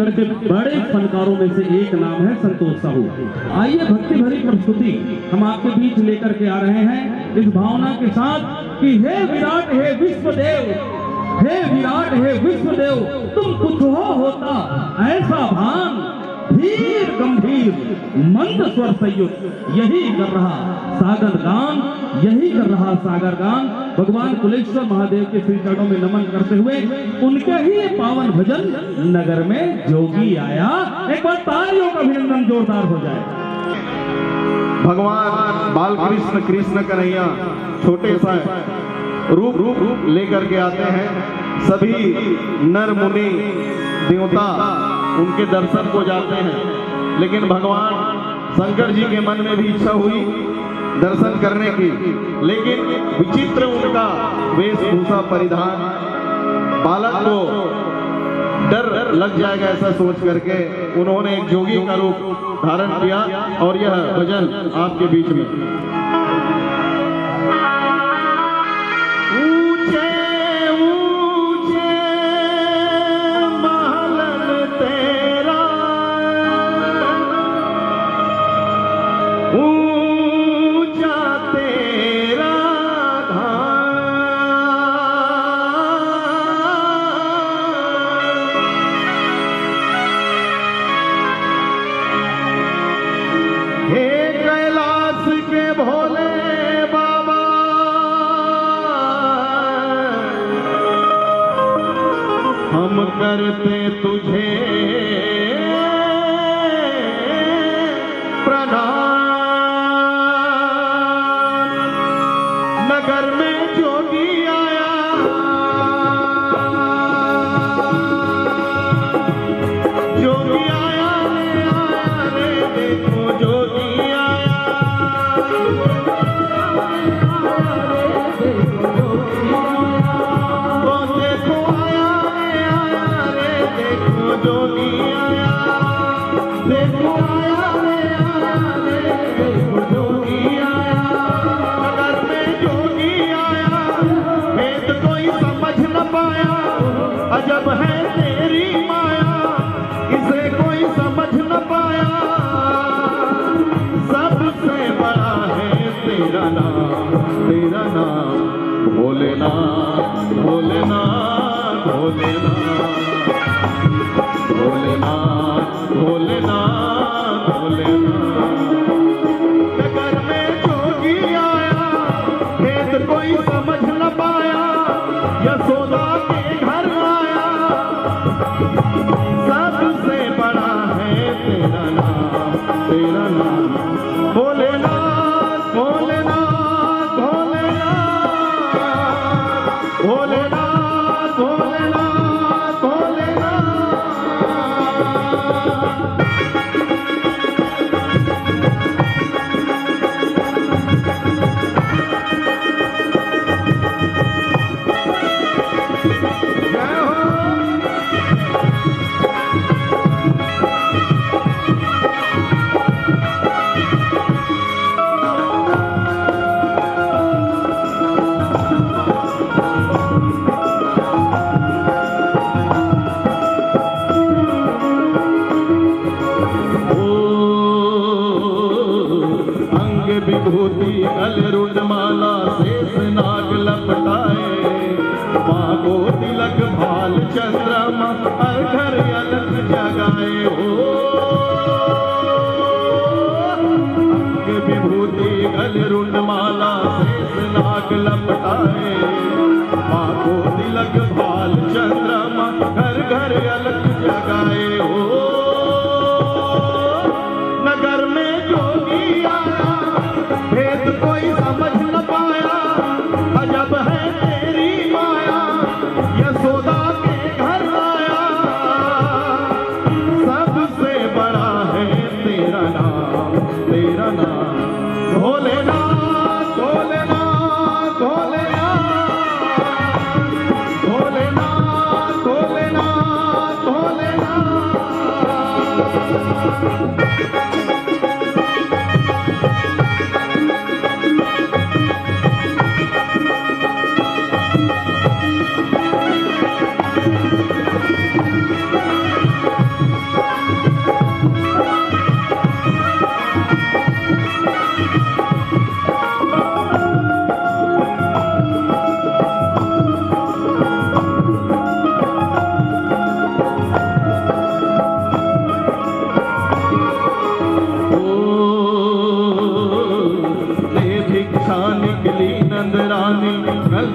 छत्तीसगढ़ के बड़े फनकारों में से एक नाम है संतोष साहू। आइए भक्ति भरी प्रस्तुति हम आपके बीच लेकर के आ रहे हैं इस भावना के साथ कि हे विराट हे विश्वदेव, हे विराट हे विश्वदेव, तुम कुछ होता ऐसा भान, धीर गंभीर मंद स्वर संयुक्त यही कर रहा सागर गान, यही कर रहा सागर गान। भगवान कुलेश्वर महादेव के श्री चरणों में नमन करते हुए उनके ही पावन भजन नगर में जोगी आया। एक बार तालियों का अभिनंदन जोरदार हो जाए। भगवान बाल कृष्ण कृष्ण कन्हैया छोटे सा रूप लेकर के आते हैं। सभी नर मुनि देवता उनके दर्शन को जाते हैं, लेकिन भगवान शंकर जी के मन में भी इच्छा हुई दर्शन करने की, लेकिन विचित्र उनका वेशभूषा परिधान, बालक को डर लग जाएगा ऐसा सोच करके उन्होंने एक जोगी का रूप धारण किया और यह भजन आपके बीच में। हम करते तुझे प्रणाम, नगर में जोगी आया, जोगी आया रे देखो जोगी आया, जोगी आया, देखो आया रे देखो जोगी आया, नगर में जोगी आया, भेद कोई समझ न पाया, अजब है तेरी माया, इसे कोई समझ न पाया, सबसे बड़ा है तेरा नाम भोलेनाथ, भोलेनाथ, भोलेनाथ, भोलेनाथ, भोलेनाथ, भोलेनाथ, नगर में जोगी आया, भेद कोई समझ न पाया, यशोदा के घर आया, सबसे बड़ा है तेरा नाम भोलेनाथ, भोलेनाथ, भोलेनाथ, भोलेनाथ, भोलेनाथ, भोलेनाथ। विभूति अलरुण माला शेष नाग लपटाए, माँ को तिलक भाल चंद्रमा अर्घर अलग जगाए हो, अंग विभूति अलरुण माला शेष नाग लपटाए, माँ को तिलक भाल चंद्रमा घर घर अलग जगाए हो, नगर में जोगी आया, भेद कोई समझ न पाया, अजब है तेरी माया, यशोदा के घर आया, सबसे बड़ा है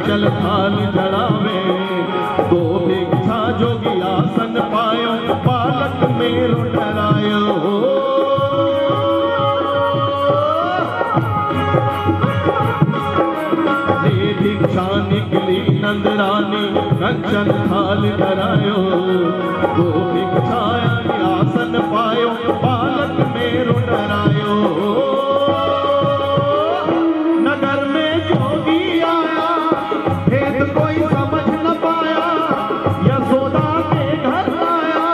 कंचन थाल चढ़ावे दो भिक्षा जोगी आसन पायो बालक मेरो डरायो भिक्षा निकली नंदरानी कंचन थाल धरायो दो भिक्षा आसन पायो बालक मेरो डरायो नगर में जोगी आया भेद कोई समझ न पाया यशोदा के घर आया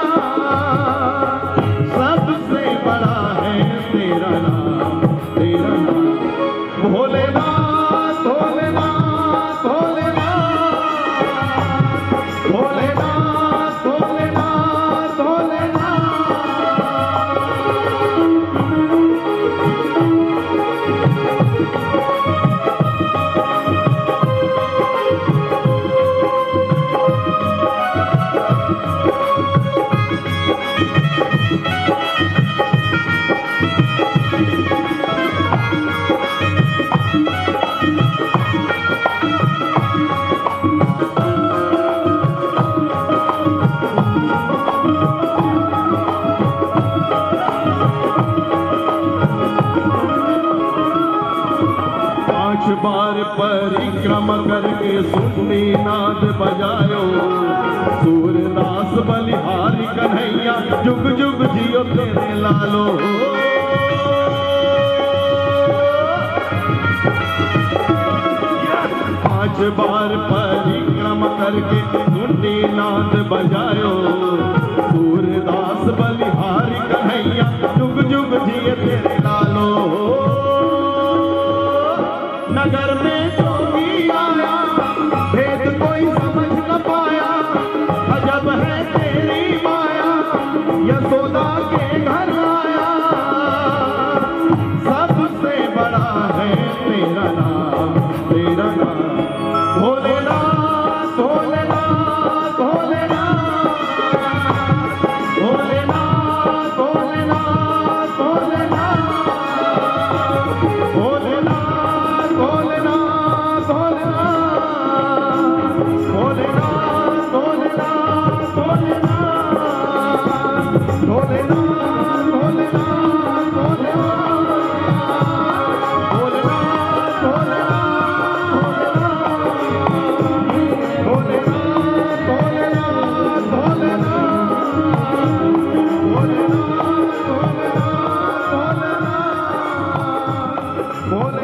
सबसे बड़ा है तेरा नाम भोलेनाथ भोलेनाथ भोलेनाथ भोलेनाथ भोलेनाथ भोलेनाथ बार परिक्रमा करके सुन्नी नाद बजायो सूरदास बलिहारी कन्हैया जुग जुग जियो तेरे लालो 5 बार परिक्रमा करके सुन्नी नाद बजायो सूरदास बलिहारी कन्हैया जुग जुग जियो तेरे लालो नगर में जोगी आया भेद कोई समझ न पाया अजब है तेरी माया यशोदा के घर आया सबसे बड़ा है तेरा नाम भोलेनाथ भोलेनाथ भोलेनाथ भोलेनाथ भोलेनाथ भोलेनाथ भोलेनाथ भोलेनाथ भोलेनाथ भोलेनाथ भोलेनाथ भोलेनाथ भोलेनाथ